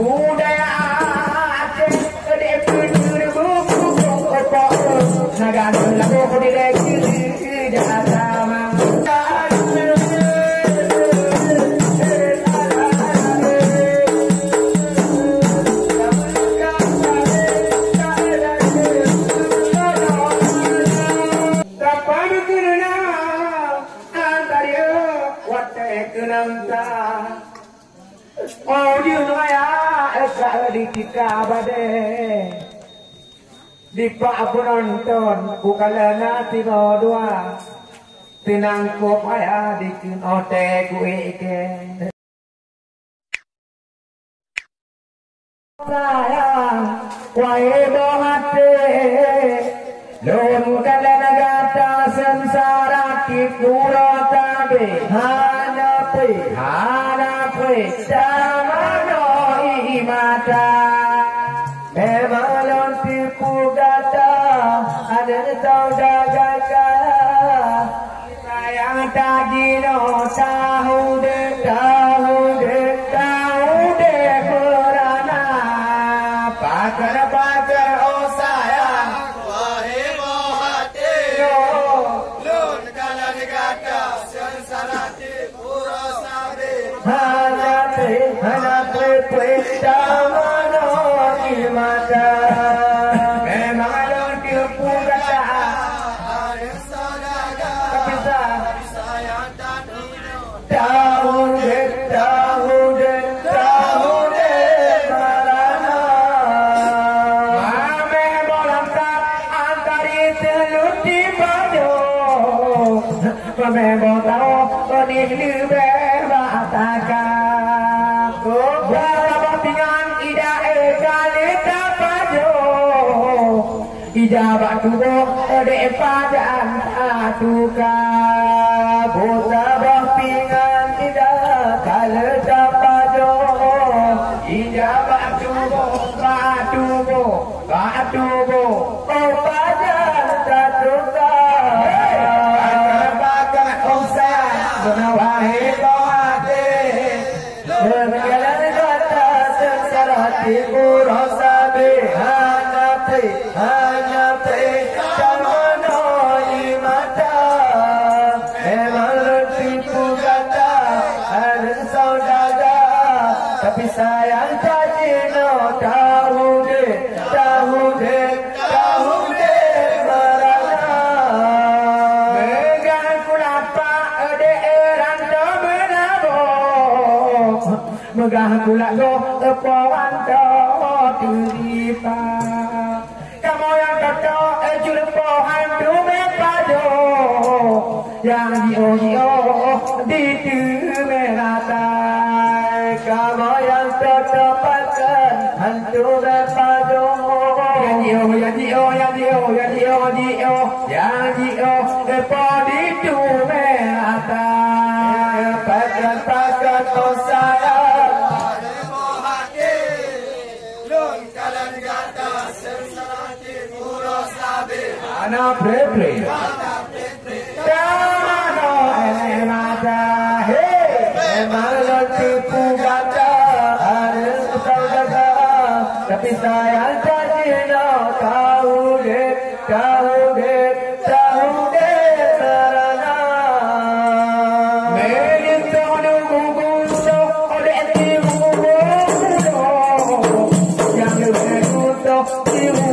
budaya Aceh kedek penuh buku pokok naga lagu di lagi jatama oh di ya esa di kita bade di pak penonton bukalana tino dua tenang ko paya di kun ote kue ke sayang wae bohate lon kalana gata samsara ki purata be hanape damano imata memalon tipu gata ada saudara sayang tagino tahu de perana pakar oh sayang wahe mohate lun kalan gata sansarati pura sabe hanate damano imata memalon tipu gata ada saudara Memang tahu ini lebih bataka. Berapa pingan ida kali tapajo. Ida batu de padan atuka. Berapa pingan ida kali tapajo. Ida batu oh padan atuka. Wahe bohate berjalan kata sengsarati kurasa hanape damano imata memang tipu kata ada saudara tapi sayang tajino tahu de megah pula go tepawan to diripa kamu yang kata jurus pohan dume pado yang dio di merata kamu yang tetapkan hantu pado yang dio di merata pakan oh sayang Ana pre damano mata he malah tipu kata ada saudara tapi sayang tajino tahu de sarana menyentuh nunggu so oleh tipu yang lebih untuk tipu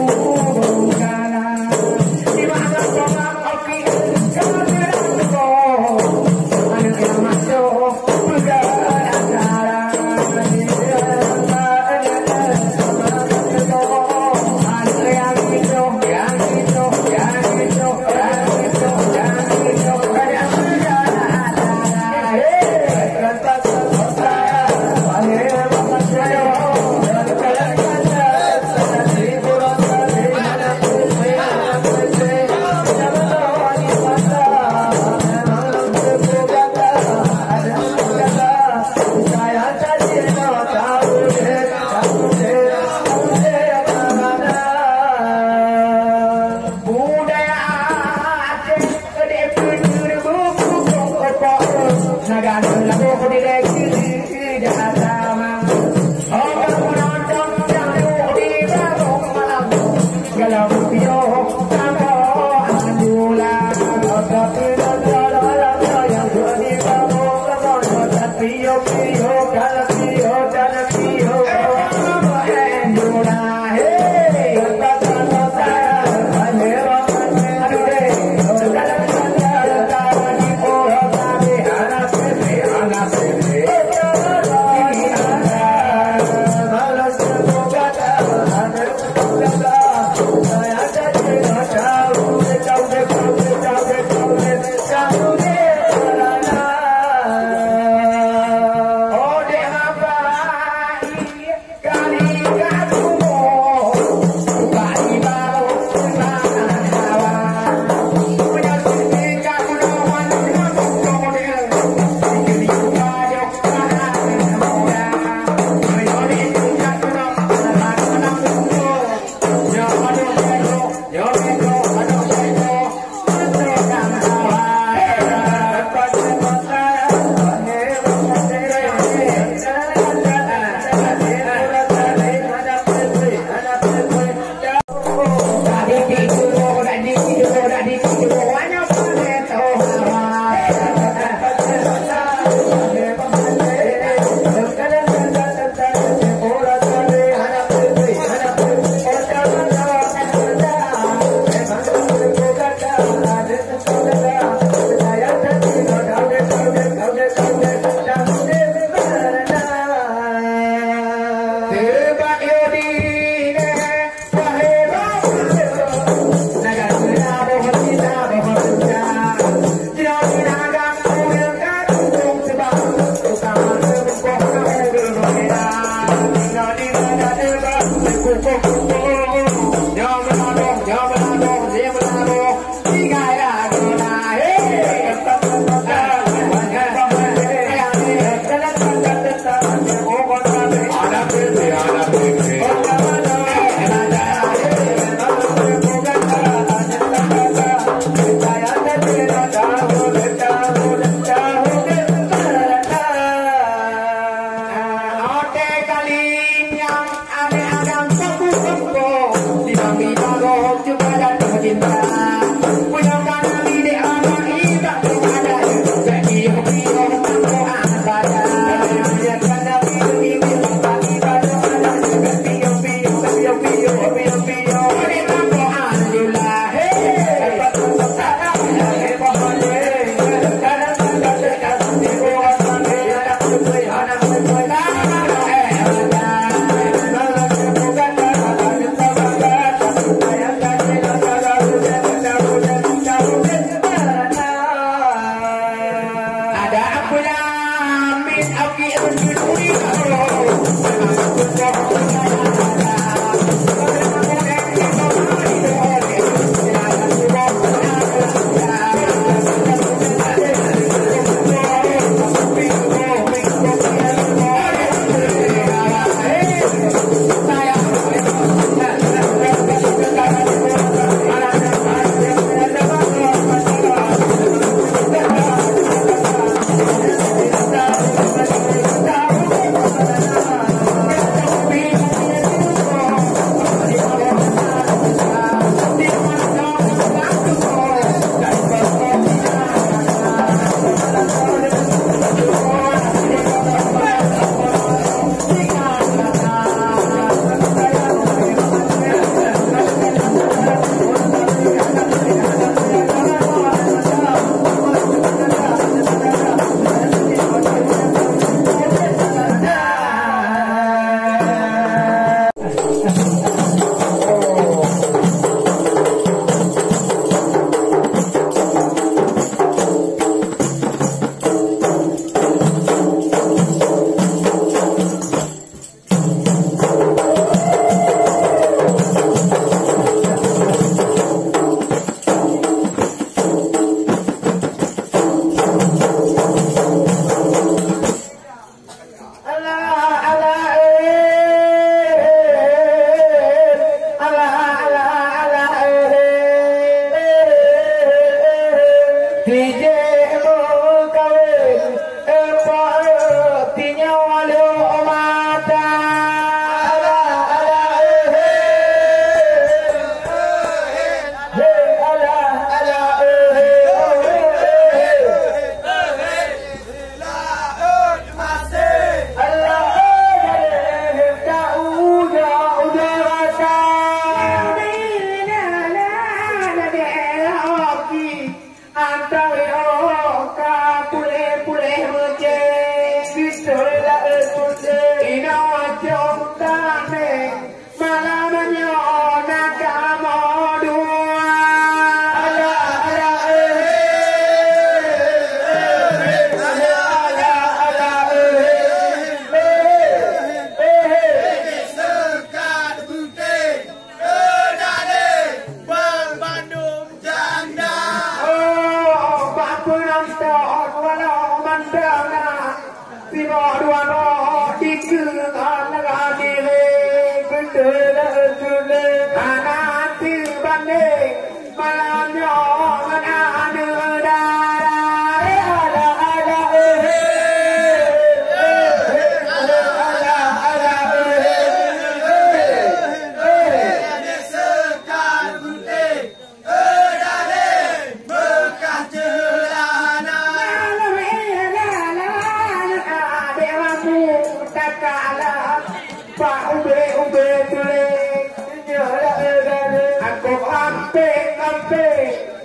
Ampe,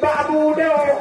Pak Budo.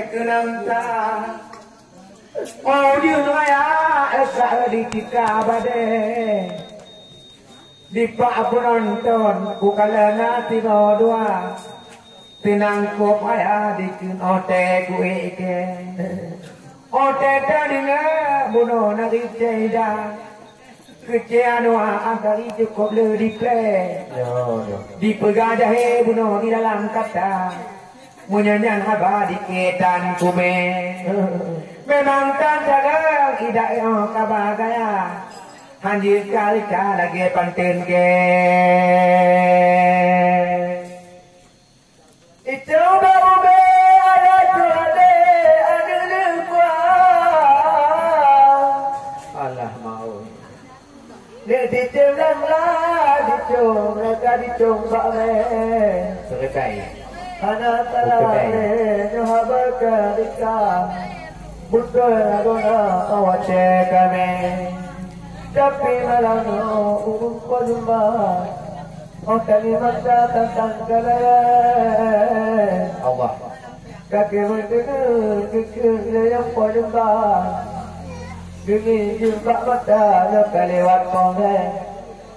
kenang ta oh you raya esa di kita bade di pak penonton bukalana tino dua tinang kop aya di kun ote gue ke ote tadinga buno nari ceda keceanoa antari cukup le di play di pegadah buno di dalam kata menyanyian haba di ketan kume memang tak jaga tidak yang kabagaya hanjir kali lagi panten ke itu baru be ada curade ada lupa Allah mau dia dicemlang lah dicung mereka dicung bakme selesai anak talare nyoba kerika buka guna awace kami tapi malam umum pajumba Otani mata tentang kalaya Allah kaki mendengar kekir yang pajumba Gini jumpa mata lepas lewat pone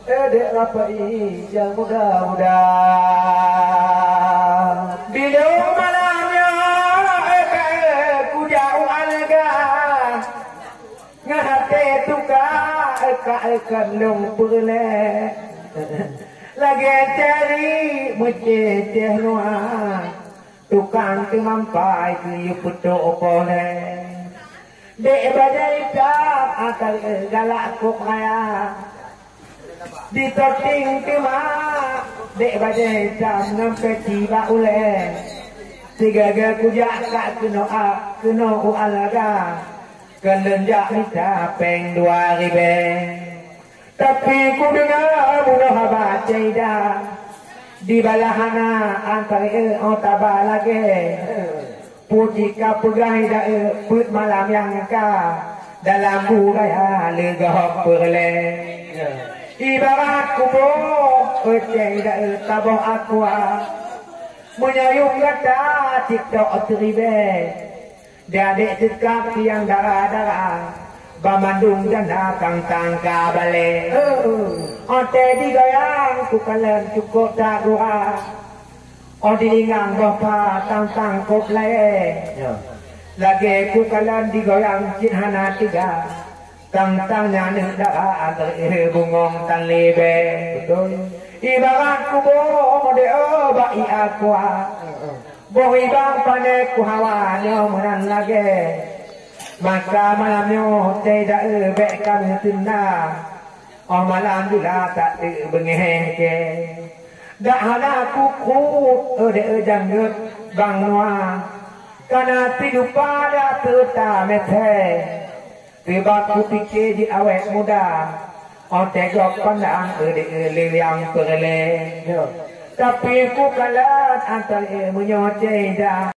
Edek rapai yang muda-muda Bila malamnya ku jauh alga Ngahate tuka eka lumpur le Lagi cari menceteh nuah Tukang temampai ke yuputo pone Dek badai tak akal galak kok kaya Ditoting kema Dek badai tak sampai tiba ule Tiga-tiga kujak kak kena ualaga Kelenjak minta peng 2000 Tapi ku dengar bunuh habat ceda Di balahana antara otaba lagi Pujika pegai put malam yang ka dalam budaya legah perle ibarat kubo eceng taboh aqua menyayung kata tiktok tribe dadek tekak yang darah-darah Bamandung jana kang tangka bale ote digoyang ku kalen cukup tak doa Oh dilingang bapa tang kop lae lagi ku kalan digoyang cinhana tiga tang nyane daa antar bungong tan lebe ibarat ku bo de ba I aqua bo ibang pane ku hawa nyo menan lagi maka malamnya tidak be kami tinna oh malam juga tak bengeke dah ada kuku ode janggut bang noa karena tidur pada terta mete tiba ku pikir di awet muda on tegok pandang ode yang perle tapi ku kalah antar menyoceh dah